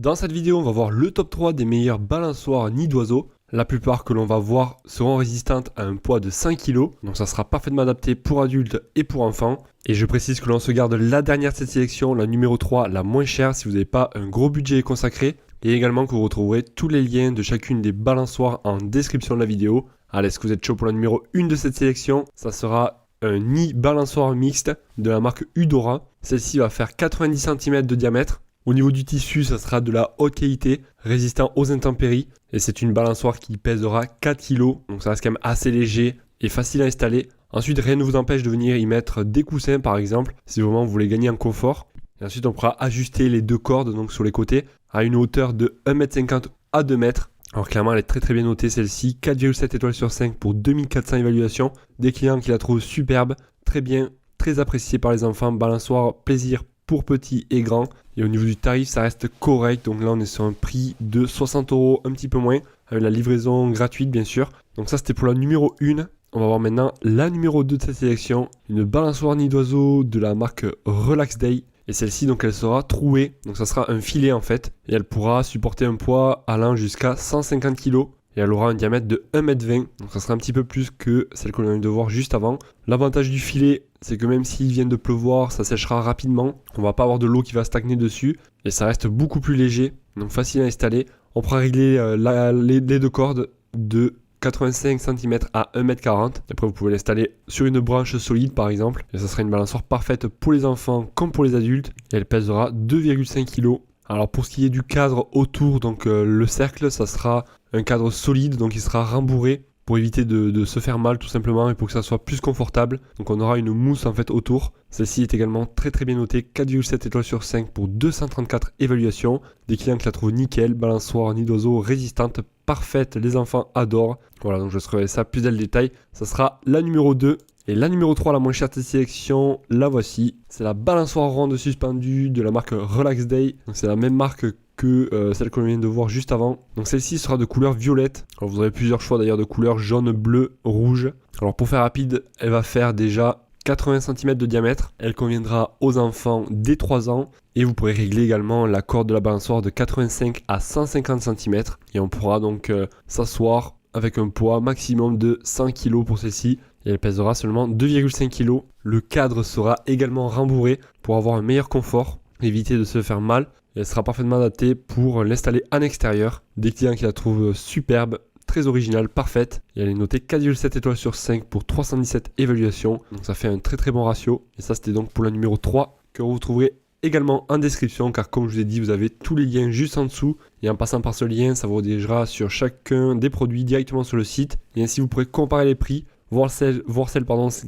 Dans cette vidéo, on va voir le top 3 des meilleures balançoires nids d'oiseaux. La plupart que l'on va voir seront résistantes à un poids de 5 kg, donc ça sera parfaitement adapté pour adultes et pour enfants. Et je précise que l'on se garde la dernière de cette sélection, la numéro 3, la moins chère si vous n'avez pas un gros budget consacré. Et également que vous retrouverez tous les liens de chacune des balançoires en description de la vidéo. Allez, est-ce que vous êtes chaud pour la numéro 1 de cette sélection? Ça sera un nid balançoire mixte de la marque Udora. Celle-ci va faire 90 cm de diamètre. Au niveau du tissu, ça sera de la haute qualité, résistant aux intempéries. Et c'est une balançoire qui pèsera 4 kg, donc ça reste quand même assez léger et facile à installer. Ensuite, rien ne vous empêche de venir y mettre des coussins par exemple, si vraiment vous voulez gagner en confort. Et ensuite, on pourra ajuster les deux cordes, donc sur les côtés, à une hauteur de 1,50 m à 2 m. Alors clairement, elle est très bien notée celle-ci, 4,7 étoiles sur 5 pour 2400 évaluations. Des clients qui la trouvent superbe, très bien, très appréciée par les enfants, balançoire plaisir pour petits et grands. Et au niveau du tarif, ça reste correct. Donc là, on est sur un prix de 60 €, un petit peu moins, avec la livraison gratuite, bien sûr. Donc ça, c'était pour la numéro 1. On va voir maintenant la numéro 2 de cette sélection. Une balançoire nid d'oiseau de la marque Relax Day. Et celle-ci, donc, elle sera trouée. Donc ça sera un filet, en fait. Et elle pourra supporter un poids allant jusqu'à 150 kg. Et elle aura un diamètre de 1,20 m. Donc ça sera un petit peu plus que celle qu'on vient de voir juste avant. L'avantage du filet, c'est que même s'il vient de pleuvoir, ça séchera rapidement. On va pas avoir de l'eau qui va stagner dessus. Et ça reste beaucoup plus léger, donc facile à installer. On pourra régler les deux cordes de 85 cm à 1,40 m. Après, vous pouvez l'installer sur une branche solide par exemple. Et ça sera une balançoire parfaite pour les enfants comme pour les adultes. Et elle pèsera 2,5 kg. Alors pour ce qui est du cadre autour, donc le cercle, ça sera un cadre solide, donc il sera rembourré pour éviter de se faire mal tout simplement et pour que ça soit plus confortable. Donc on aura une mousse en fait autour. Celle-ci est également très bien notée, 4,7 étoiles sur 5 pour 234 évaluations. Des clients qui la trouvent nickel, balançoire nid d'oiseau résistante, parfaite, les enfants adorent. Voilà, donc je serai ça plus dans le détail. Ça sera la numéro 2. Et la numéro 3, la moins chère de cette sélection, la voici. C'est la balançoire ronde suspendue de la marque Relax Day. Donc c'est la même marque que celle qu'on vient de voir juste avant. Donc celle-ci sera de couleur violette. Alors vous aurez plusieurs choix d'ailleurs de couleurs jaune, bleu, rouge. Alors pour faire rapide, elle va faire déjà 80 cm de diamètre. Elle conviendra aux enfants dès 3 ans. Et vous pourrez régler également la corde de la balançoire de 85 à 150 cm. Et on pourra donc s'asseoir avec un poids maximum de 100 kg pour celle-ci. Et elle pèsera seulement 2,5 kg. Le cadre sera également rembourré pour avoir un meilleur confort, éviter de se faire mal. Et elle sera parfaitement adaptée pour l'installer en extérieur. Des clients qui la trouvent superbe, très originale, parfaite. Et elle est notée 4,7 étoiles sur 5 pour 317 évaluations. Donc ça fait un très bon ratio. Et ça c'était donc pour la numéro 3 que vous trouverez également en description, car comme je vous ai dit, vous avez tous les liens juste en dessous. Et en passant par ce lien, ça vous redirigera sur chacun des produits directement sur le site. Et ainsi vous pourrez comparer les prix, voir celle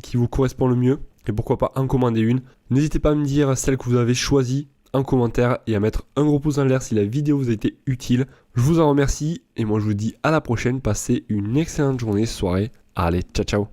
qui vous correspond le mieux. Et pourquoi pas en commander une. N'hésitez pas à me dire celle que vous avez choisie en commentaire et à mettre un gros pouce en l'air si la vidéo vous a été utile. Je vous en remercie et moi je vous dis à la prochaine. Passez une excellente journée, soirée. Allez, ciao.